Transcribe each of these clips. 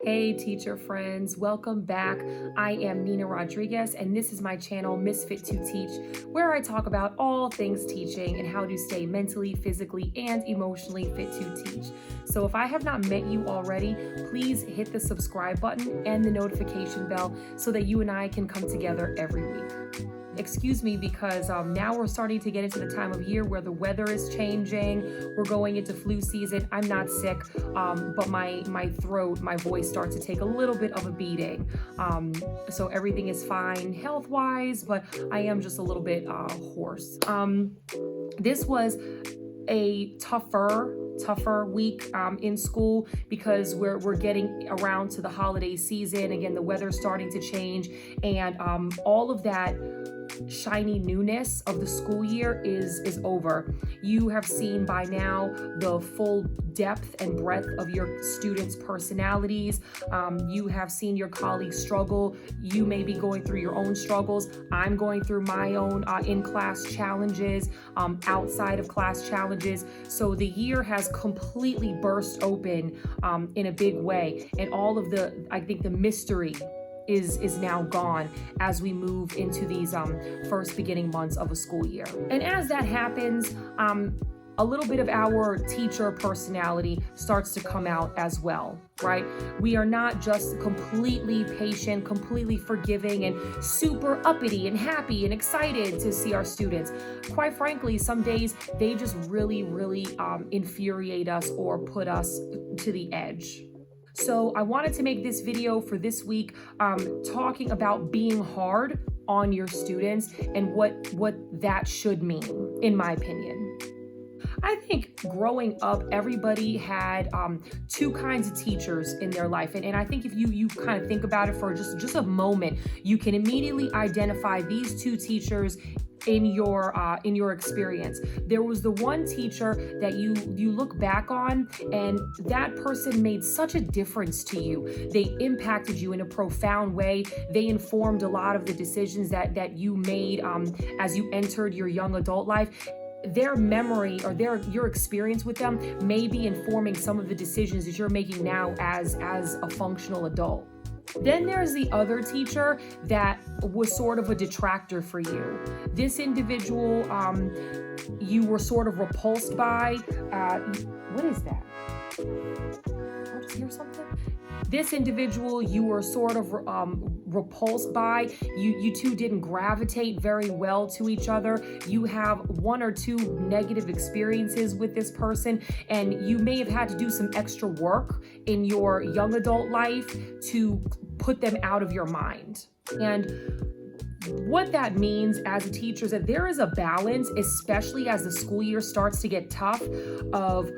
Hey teacher friends, welcome back. I am Nina Rodriguez and this is my channel Misfit to Teach, where I talk about all things teaching and how to stay mentally, physically, and emotionally fit to teach. So if I have not met you already, please hit the subscribe button and the notification bell so that you and I can come together every week. Excuse me because now we're starting to get into the time of year where the weather is changing. We're going into flu season. I'm not sick, but my throat, my voice starts to take a little bit of a beating. So everything is fine health-wise, but I am just a little bit hoarse. This was a tougher week in school because we're getting around to the holiday season. Again, the weather's starting to change, and all of that shiny newness of the school year is over. You have seen by now the full depth and breadth of your students' personalities. You have seen your colleagues struggle. You may be going through your own struggles. I'm going through my own in-class challenges, outside of class challenges. So the year has completely burst open in a big way. And all of I think the mystery is now gone as we move into these first beginning months of a school year. And as that happens, a little bit of our teacher personality starts to come out as well, right? We are not just completely patient, completely forgiving, and super uppity and happy and excited to see our students. Quite frankly, some days they just really infuriate us or put us to the edge. So I wanted to make this video for this week talking about being hard on your students and what that should mean, in my opinion. I think growing up, everybody had two kinds of teachers in their life. And I think if you kind of think about it for just a moment, you can immediately identify these two teachers in your experience. There was the one teacher that you look back on, and that person made such a difference to you. They impacted you in a profound way. They informed a lot of the decisions that you made as you entered your young adult life. Their memory or your experience with them may be informing some of the decisions that you're making now as a functional adult. Then there's the other teacher that was sort of a detractor for you. This individual you were sort of repulsed by. What is that? I just hear something. This individual you were sort of repulsed by. You two didn't gravitate very well to each other. You have one or two negative experiences with this person, and you may have had to do some extra work in your young adult life to put them out of your mind. And what that means as a teacher is that there is a balance, especially as the school year starts to get tough, of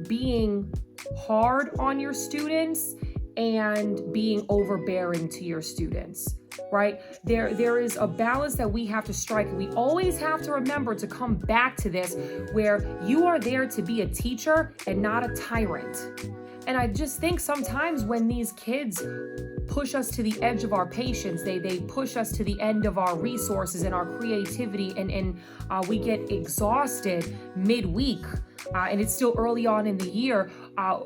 being hard on your students and being overbearing to your students, right? There is a balance that we have to strike. And we always have to remember to come back to this, where you are there to be a teacher and not a tyrant. And I just think sometimes when these kids push us to the edge of our patience, they push us to the end of our resources and our creativity, and we get exhausted midweek, and it's still early on in the year,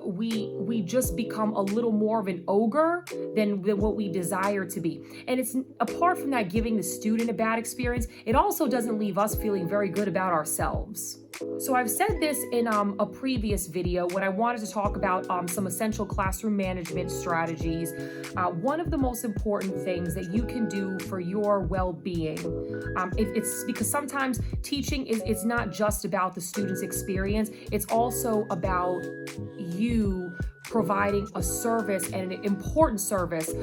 we just become a little more of an ogre than what we desire to be. And it's, apart from that giving the student a bad experience, it also doesn't leave us feeling very good about ourselves. So I've said this in a previous video when I wanted to talk about some essential classroom management strategies. One of the most important things that you can do for your well-being, it's because sometimes teaching it's not just about the student's experience, it's also about you providing a service, and an important service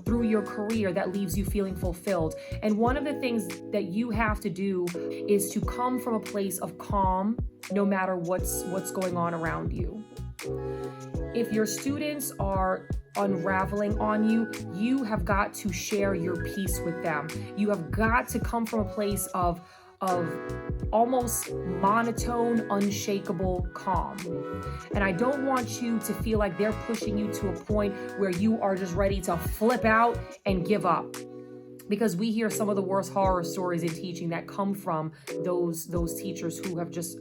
through your career that leaves you feeling fulfilled. And one of the things that you have to do is to come from a place of calm no matter what's going on around you. If your students are unraveling on you, you have got to share your peace with them. You have got to come from a place of almost monotone, unshakable calm. And I don't want you to feel like they're pushing you to a point where you are just ready to flip out and give up. Because we hear some of the worst horror stories in teaching that come from those teachers who have just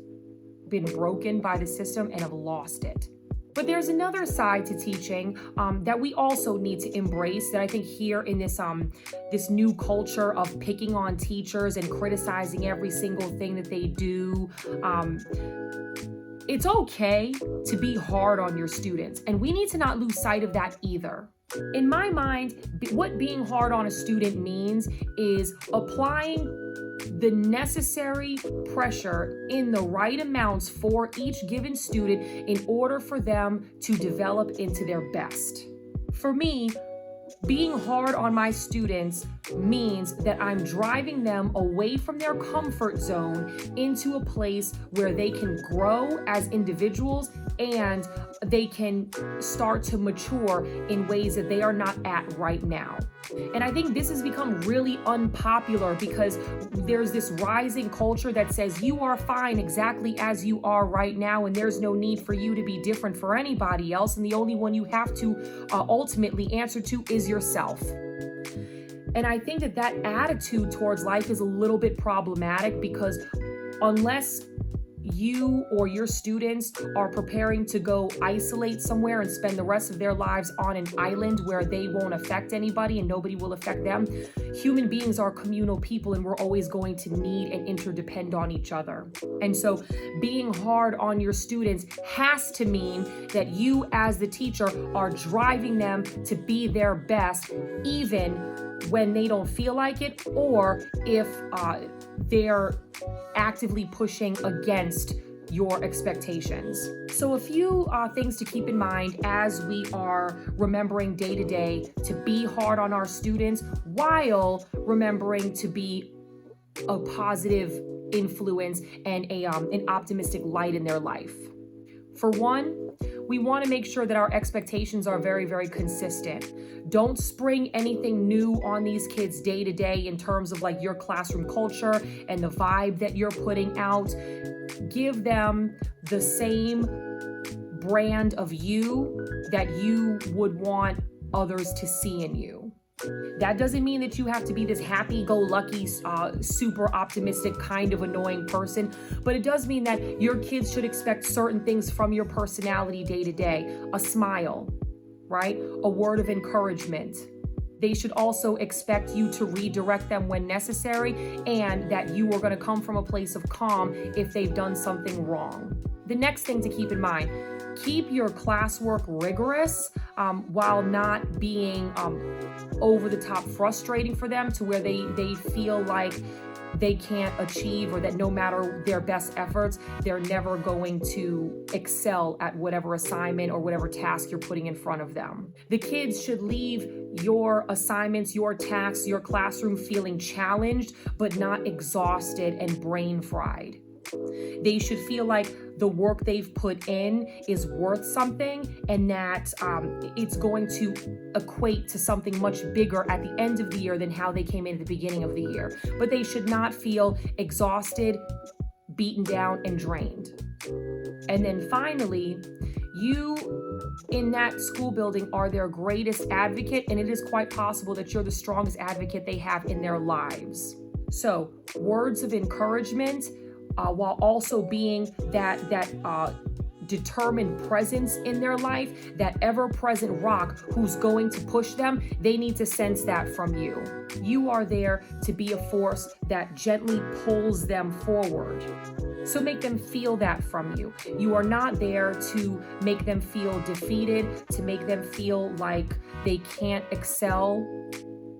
been broken by the system and have lost it. But there's another side to teaching that we also need to embrace, that I think here in this new culture of picking on teachers and criticizing every single thing that they do. It's okay to be hard on your students, and we need to not lose sight of that either. In my mind, what being hard on a student means is applying the necessary pressure in the right amounts for each given student in order for them to develop into their best. For me, being hard on my students means that I'm driving them away from their comfort zone into a place where they can grow as individuals and they can start to mature in ways that they are not at right now. And I think this has become really unpopular because there's this rising culture that says you are fine exactly as you are right now, and there's no need for you to be different for anybody else, and the only one you have to ultimately answer to is yourself. And I think that attitude towards life is a little bit problematic, because unless you or your students are preparing to go isolate somewhere and spend the rest of their lives on an island where they won't affect anybody and nobody will affect them, human beings are communal people, and we're always going to need and interdepend on each other. And so being hard on your students has to mean that you as the teacher are driving them to be their best, even when they don't feel like it, or if they're actively pushing against your expectations. So a few things to keep in mind as we are remembering day to day to be hard on our students while remembering to be a positive influence and an optimistic light in their life. For one, we want to make sure that our expectations are very, very consistent. Don't spring anything new on these kids day to day in terms of like your classroom culture and the vibe that you're putting out. Give them the same brand of you that you would want others to see in you. That doesn't mean that you have to be this happy-go-lucky, super optimistic kind of annoying person, but it does mean that your kids should expect certain things from your personality day to day. A smile, right? A word of encouragement. They should also expect you to redirect them when necessary, and that you are going to come from a place of calm if they've done something wrong. The next thing to keep in mind, keep your classwork rigorous while not being over the top frustrating for them to where they feel like they can't achieve, or that no matter their best efforts, they're never going to excel at whatever assignment or whatever task you're putting in front of them. The kids should leave your assignments, your tasks, your classroom feeling challenged, but not exhausted and brain fried. They should feel like the work they've put in is worth something, and that it's going to equate to something much bigger at the end of the year than how they came in at the beginning of the year. But they should not feel exhausted, beaten down, and drained. And then finally, you in that school building are their greatest advocate, and it is quite possible that you're the strongest advocate they have in their lives. So words of encouragement, while also being that determined presence in their life, that ever-present rock who's going to push them, they need to sense that from you. You are there to be a force that gently pulls them forward. So make them feel that from you. You are not there to make them feel defeated, to make them feel like they can't excel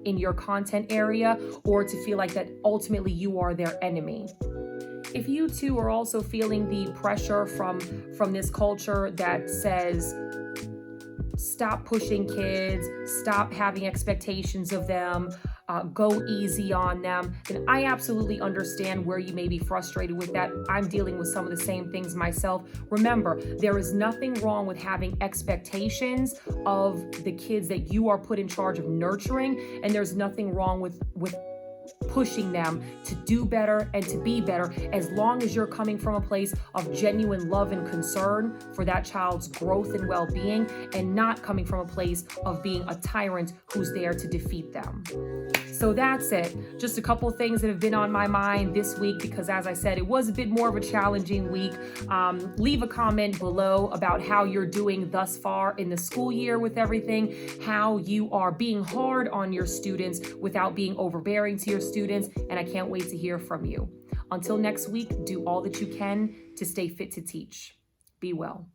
in your content area, or to feel like that ultimately you are their enemy. If you too are also feeling the pressure from this culture that says, stop pushing kids, stop having expectations of them, go easy on them, then I absolutely understand where you may be frustrated with that. I'm dealing with some of the same things myself. Remember, there is nothing wrong with having expectations of the kids that you are put in charge of nurturing, and there's nothing wrong with pushing them to do better and to be better, as long as you're coming from a place of genuine love and concern for that child's growth and well-being, and not coming from a place of being a tyrant who's there to defeat them. So that's it. Just a couple of things that have been on my mind this week, because as I said, it was a bit more of a challenging week. Leave a comment below about how you're doing thus far in the school year with everything, how you are being hard on your students without being overbearing to your students, and I can't wait to hear from you. Until next week, do all that you can to stay fit to teach. Be well.